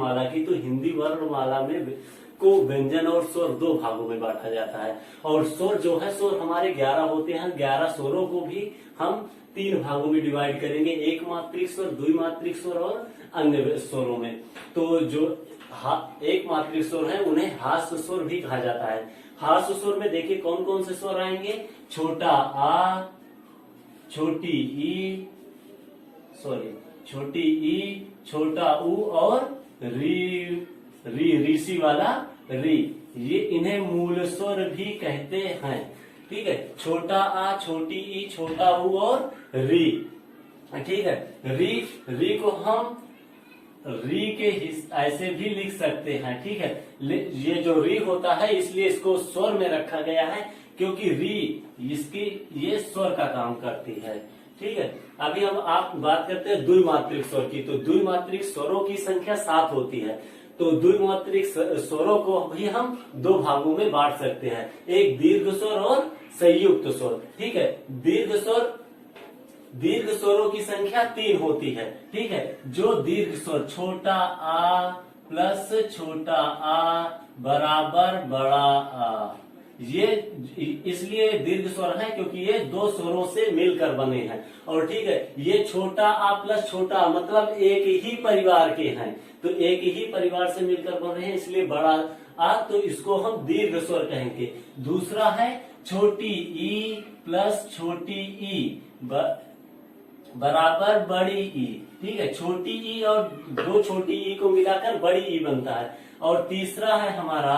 वर्णमाला की, तो हिंदी वर्णमाला में को व्यंजन और स्वर दो भागों में बांटा जाता है। और स्वर जो है, स्वर हमारे 11 होते हैं। 11 स्वरों को भी हम 3 भागों में डिवाइड करेंगे, एक मात्रिक स्वर, द्विमात्रिक स्वर और अन्य स्वरों में। तो जो एक मात्रिक स्वर है उन्हें हास्य स्वर भी कहा जाता है। हास्य स्वर में देखिए कौन कौन से स्वर आएंगे, छोटा आ, छोटी ई, छोटी ई, छोटा ऊ और री, ऋषि वाला री, ये इन्हें मूल स्वर भी कहते हैं। ठीक है, छोटा आ, छोटी ई, छोटा ऊ और री। ठीक है, री को हम री के ऐसे भी लिख सकते हैं। ठीक है, ये जो री होता है इसलिए इसको स्वर में रखा गया है, क्योंकि री इसकी ये स्वर का काम करती है। ठीक है, अभी हम आप बात करते हैं द्विमात्रिक स्वर की। तो द्विमात्रिक स्वरों की संख्या 7 होती है। तो द्विमात्रिक स्वरों को भी हम 2 भागों में बांट सकते हैं, एक दीर्घ स्वर और संयुक्त स्वर। ठीक है, दीर्घ स्वरों की संख्या 3 होती है। ठीक है, जो दीर्घ स्वर छोटा आ प्लस छोटा आ बराबर बड़ा आ, ये इसलिए दीर्घ स्वर है क्योंकि ये 2 स्वरों से मिलकर बने हैं। और ठीक है, ये छोटा आ प्लस छोटा आ मतलब एक ही परिवार के हैं, तो एक ही परिवार से मिलकर बन रहे हैं, इसलिए बड़ा आ, तो इसको हम दीर्घ स्वर कहेंगे। दूसरा है छोटी ई प्लस छोटी ई बराबर बड़ी ई। ठीक है, छोटी ई और 2 छोटी ई को मिलाकर बड़ी ई बनता है। और तीसरा है हमारा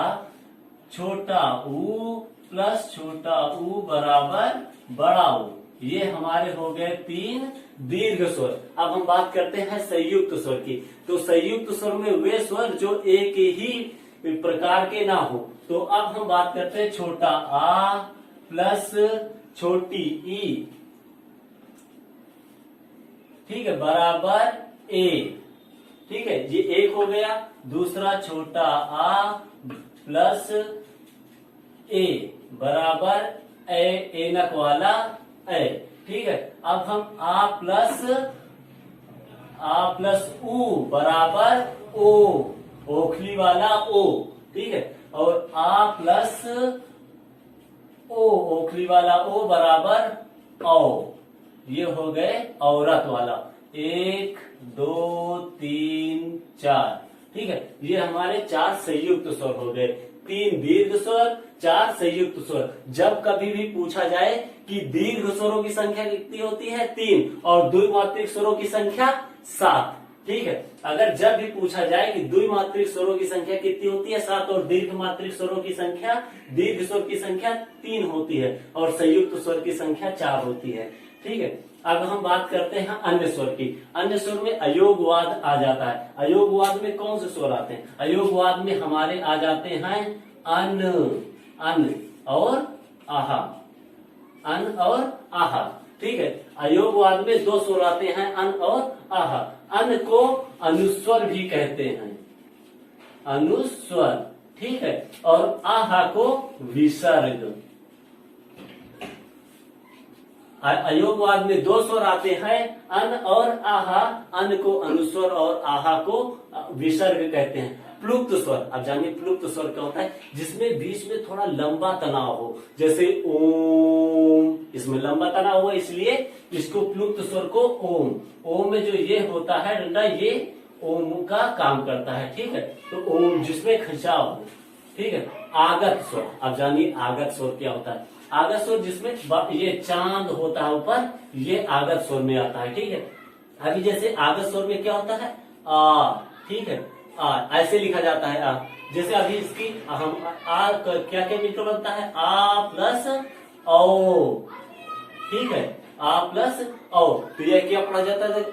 छोटा ऊ प्लस छोटा ऊ बराबर बड़ा ऊ। ये हमारे हो गए 3 दीर्घ स्वर। अब हम बात करते हैं संयुक्त स्वर की। तो संयुक्त स्वर में वे स्वर जो एक ही प्रकार के ना हो। तो अब हम बात करते हैं छोटा आ प्लस छोटी ई, ठीक है, बराबर ए। ठीक है, ये एक हो गया। दूसरा छोटा आ प्लस ए बराबर ए, एनक वाला ए। ठीक है, अब हम आ प्लस ऊ बराबर ओ, ओखली वाला ओ। ठीक है, और आ प्लस ओ, ओखली वाला ओ बराबर औ। ये हो गए औरत वाला 1 2 3 4। ठीक है, ये हमारे 4 संयुक्त स्वर हो गए, 3 दीर्घ स्वर, 4 संयुक्त स्वर। जब कभी भी पूछा जाए कि दीर्घ स्वरों की संख्या कितनी होती है 3 और द्विमात्रिक स्वरों की संख्या 7। ठीक है, अगर जब भी पूछा जाए कि द्विमात्रिक स्वरों की संख्या कितनी होती है 7 और दीर्घ मात्रिक स्वरों की संख्या, दीर्घ स्वर की संख्या 3 होती है और संयुक्त स्वर की संख्या 4 होती है। ठीक है, अब हम बात करते हैं अन्य स्वर की। अन्य स्वर में अयोगवाद आ जाता है। अयोगवाद में कौन से स्वर आते हैं? अयोगवाद में हमारे आ जाते हैं अन, अन और आहा, अन और आहा। ठीक है, अयोगवाद में 2 स्वर आते हैं, अन और आहा। अन को अनुस्वर भी कहते हैं, अनुस्वर। ठीक है, और आहा को विसर्ग। अयोगवाद में 2 स्वर आते हैं, अन और आहा। अन को अनुस्वर और आहा को विसर्ग कहते हैं। प्लुप्त स्वर, अब जानिए प्लुप्त स्वर क्या होता है, जिसमें बीच में थोड़ा लंबा तनाव हो, जैसे ओम, इसमें लंबा तनाव हो इसलिए इसको प्लुप्त स्वर को ओम। ओम में जो ये होता है डंडा, ये ओम का काम करता है। ठीक है, तो ओम जिसमें खिंचाव हो। ठीक है, आगत स्वर, अब जानिए आगत स्वर क्या होता है। आगत स्वर जिसमें ये चांद होता है ऊपर, ये आगत स्वर में आता है। ठीक है, अभी जैसे आगत स्वर में क्या होता है आ। ठीक है, आ ऐसे लिखा जाता है आ। जैसे अभी इसकी हम आ क्या क्या मिलकर बनता है, आ प्लस ओ। ठीक है, आ प्लस ओ, तो यह क्या पढ़ा जाता है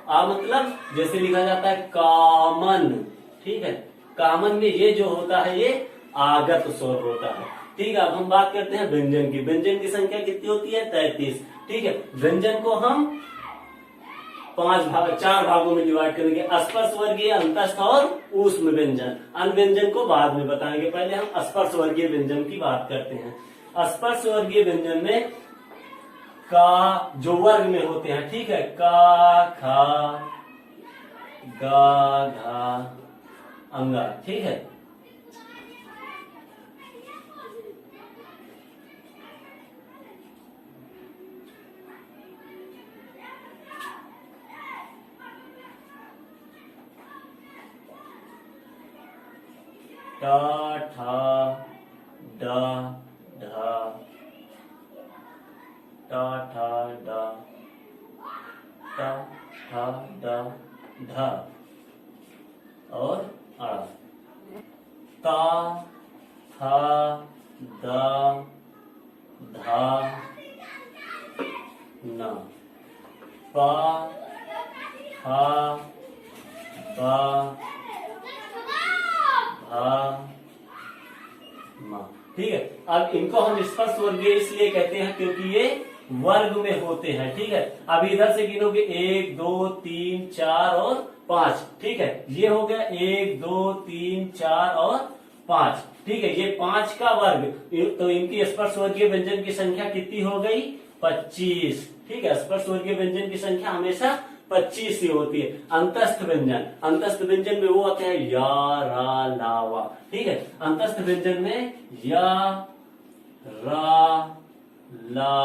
आ मतलब जैसे लिखा जाता है कामन। ठीक है, कामन में ये जो होता है ये आगत स्वर होता है। ठीक है, अब हम बात करते हैं व्यंजन की। व्यंजन की संख्या कितनी होती है 33। ठीक है, व्यंजन को हम 4 भागों में डिवाइड करेंगे, स्पर्श वर्गीय, अंतस्थ और ऊष्म व्यंजन। अन्य व्यंजन को बाद में बताएंगे, पहले हम स्पर्श वर्गीय व्यंजन की बात करते हैं। स्पर्श वर्गीय व्यंजन में का जो वर्ग में होते हैं, ठीक है, का खा गा घा अंगा, ठीक है। टा ठा डा ढा टा ठा डा टा ठा डा ढा और आ ता था दा धा ना पा हा बा भा मा, ठीक है। अब इनको हम स्पर्श वर्गीय इसलिए कहते हैं क्योंकि ये वर्ग में होते हैं, ठीक है। अब इधर से गिनोगे 1 2 3 4 और 5, ठीक है। ये हो गया 1 2 3 4 और 5, ठीक है। ये 5 का वर्ग, तो इनकी स्पर्श वर्गीय व्यंजन की संख्या कितनी हो गई? 25, ठीक है। स्पर्श वर्गीय व्यंजन की संख्या हमेशा 25 ही होती है। अंतस्थ व्यंजन, अंतस्थ व्यंजन में वो आते हैं या रा ला वा, ठीक है। अंतस्थ व्यंजन में या रा ला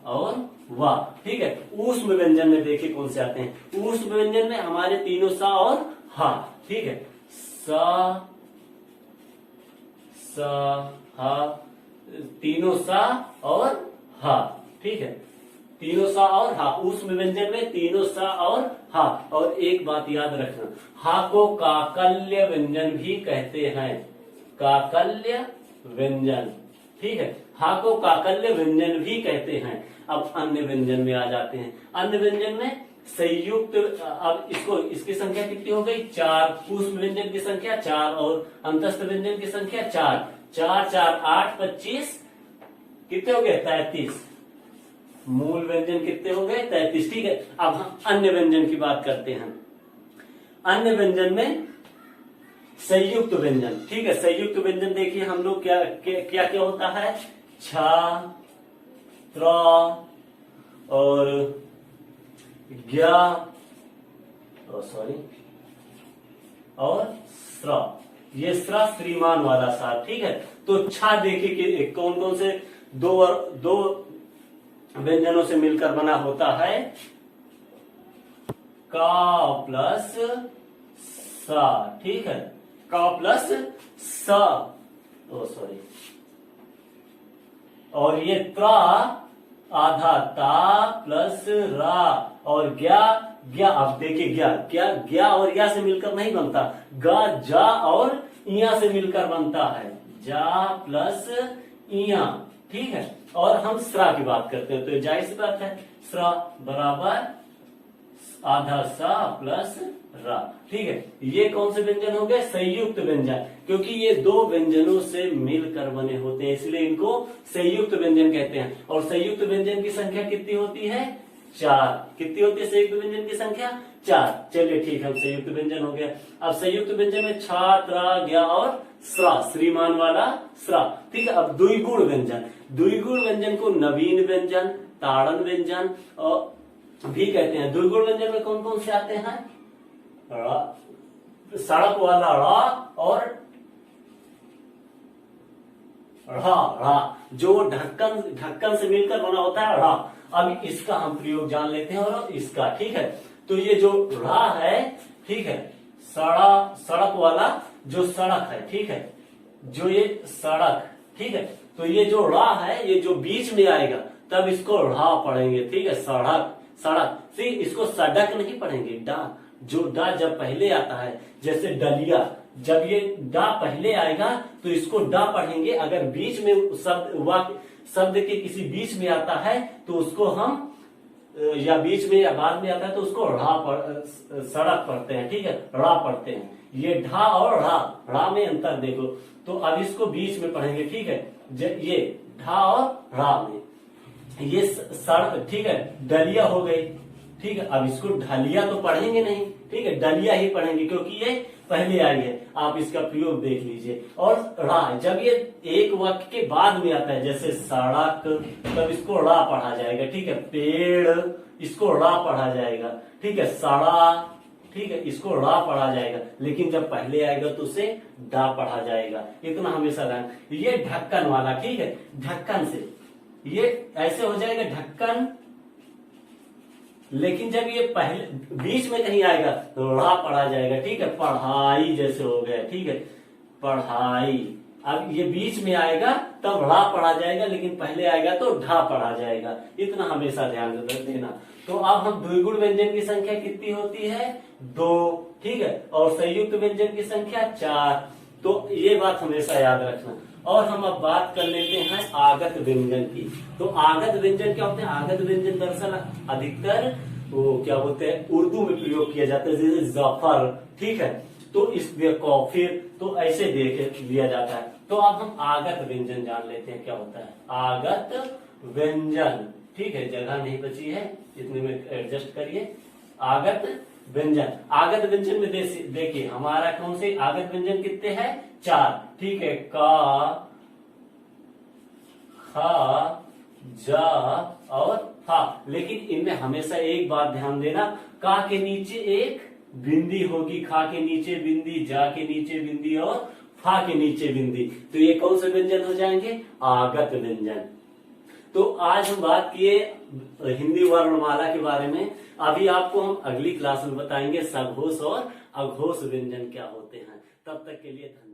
और वा, ठीक है। ऊष्म व्यंजन में देखिए कौन से आते हैं। ऊष्म व्यंजन में हमारे तीनों सा और हा, ठीक है। सा हा, तीनों सा और हा, ठीक है। तीनों सा और हा। ऊष्म व्यंजन में तीनों सा और हा। और एक बात याद रखना, हा को काकल्य व्यंजन भी कहते हैं, काकल्य व्यंजन, ठीक है। हा को काकल्य व्यंजन भी कहते हैं। अब अन्य व्यंजन में आ जाते हैं। अन्य व्यंजन में संयुक्त, अब इसकी संख्या कितनी हो गई? 4। ऊष्म व्यंजन की संख्या 4 और अंतस्थ व्यंजन की संख्या 4। 4 4 8 25, कितने हो गए? 33। मूल व्यंजन कितने हो गए? 33, ठीक है। अब हम अन्य व्यंजन की बात करते हैं। अन्य व्यंजन में संयुक्त व्यंजन, ठीक है। संयुक्त व्यंजन देखिए हम लोग क्या क्या क्या होता है? छा, त्रा और ज्ञा, सॉरी, और स्रा। ये स्रा श्रीमान वाला सा, ठीक है। तो छा देखिए कि कौन कौन से दो व्यंजनों से मिलकर बना होता है? का प्लस सा, ठीक है। का प्लस सा, सॉरी, और ये त्रा आधा ता प्लस रा और ज्ञा, अब देखिए ज्ञा और या से मिलकर नहीं बनता, गा जा और इया से मिलकर बनता है, जा प्लस इया, ठीक है। और हम स्रा की बात करते हैं तो जाहिर सी बात है, स्रा बराबर आधा सा प्लस रा, ठीक है। ये कौन से व्यंजन हो गए? संयुक्त व्यंजन, क्योंकि ये दो व्यंजनों से मिलकर बने होते हैं, इसलिए इनको संयुक्त व्यंजन कहते हैं। और संयुक्त व्यंजन की संख्या कितनी होती है? 4। कितनी होती है संयुक्त व्यंजन की संख्या? 4। चलिए ठीक है, संयुक्त व्यंजन हो गया। अब संयुक्त व्यंजन में छा, त्रा, ज्ञा और स्रा, श्रीमान वाला स्रा, ठीक है। अब द्विगुण व्यंजन, द्विगुण व्यंजन को नवीन व्यंजन, ताड़न व्यंजन और भी कहते हैं। द्विगुण व्यंजन में कौन कौन से आते हैं? सड़क वाला रा और रा, जो ढक्कन से मिलकर बना होता है रा। अब इसका हम प्रयोग जान लेते हैं और इसका, ठीक है। तो ये जो रा है, ठीक है, सड़क वाला जो सड़क है, ठीक है, जो ये सड़क, ठीक है। तो ये जो रा है, ये जो बीच में आएगा तब इसको रा पढ़ेंगे, ठीक है। सड़क से इसको सड़क नहीं पढ़ेंगे, डा, जो डा जब पहले आता है, जैसे डलिया, जब ये डा पहले आएगा तो इसको डा पढ़ेंगे। अगर बीच में शब्द के किसी बीच में आता है तो उसको हम, या बीच में या बाद में आता है तो उसको सड़क पढ़ते हैं, ठीक है, रा पढ़ते हैं। ये ढा और रा में अंतर देखो। तो अब इसको बीच में पढ़ेंगे, ठीक है। ये ढा और रा में ये सड़क, ठीक है, डलिया हो गई, ठीक है। अब इसको ढलिया तो पढ़ेंगे नहीं, ठीक है, डलिया ही पढ़ेंगे क्योंकि ये पहले आई है। आप इसका प्रयोग देख लीजिए। और रा, जब ये एक वाक्य के बाद में आता है, जैसे सड़क, तब इसको रा पढ़ा जाएगा, ठीक है। पेड़, इसको रा पढ़ा जाएगा, ठीक है। सड़ा, ठीक है, इसको ड़ा पढ़ा जाएगा, लेकिन जब पहले आएगा तो उसे डा पढ़ा जाएगा। इतना हमेशा ध्यान। ये ढक्कन वाला, ठीक है, ढक्कन से ये ऐसे हो जाएगा ढक्कन, लेकिन जब ये पहले बीच में कहीं आएगा तो ड़ा पढ़ा जाएगा, ठीक है, पढ़ाई जैसे हो गया, ठीक है, पढ़ाई। अब ये बीच में आएगा तब ड़ा पढ़ा जाएगा, लेकिन पहले आएगा तो ढा पढ़ा जाएगा। इतना हमेशा ध्यान देना। तो अब हम द्विगुण व्यंजन की संख्या कितनी होती है? 2, ठीक है, और संयुक्त व्यंजन की संख्या 4। तो ये बात हमेशा याद रखना। और हम अब बात कर लेते हैं आगत व्यंजन की। तो आगत व्यंजन क्या होते हैं? आगत व्यंजन दरअसल अधिकतर वो क्या बोलते हैं, उर्दू में प्रयोग किया जाता है, जैसे जफर, ठीक है, तो इस कॉफिर, तो ऐसे देख लिया जाता है। तो अब हम आगत व्यंजन जान लेते हैं क्या होता है। आगत व्यंजन, ठीक है, जगह नहीं बची है, इतने में एडजस्ट करिए। आगत व्यंजन, आगत व्यंजन में देखिए हमारा कौन से आगत व्यंजन कितने हैं? 4, ठीक है, का, खा, जा और फा। लेकिन इनमें हमेशा एक बात ध्यान देना, का के नीचे एक बिंदी होगी, खा के नीचे बिंदी, जा के नीचे बिंदी और फा के नीचे बिंदी। तो ये कौन से व्यंजन हो जाएंगे? आगत व्यंजन। तो आज हम बात किए हिंदी वर्णमाला के बारे में। अभी आपको हम अगली क्लास में बताएंगे सघोष और अघोष व्यंजन क्या होते हैं। तब तक के लिए धन्यवाद।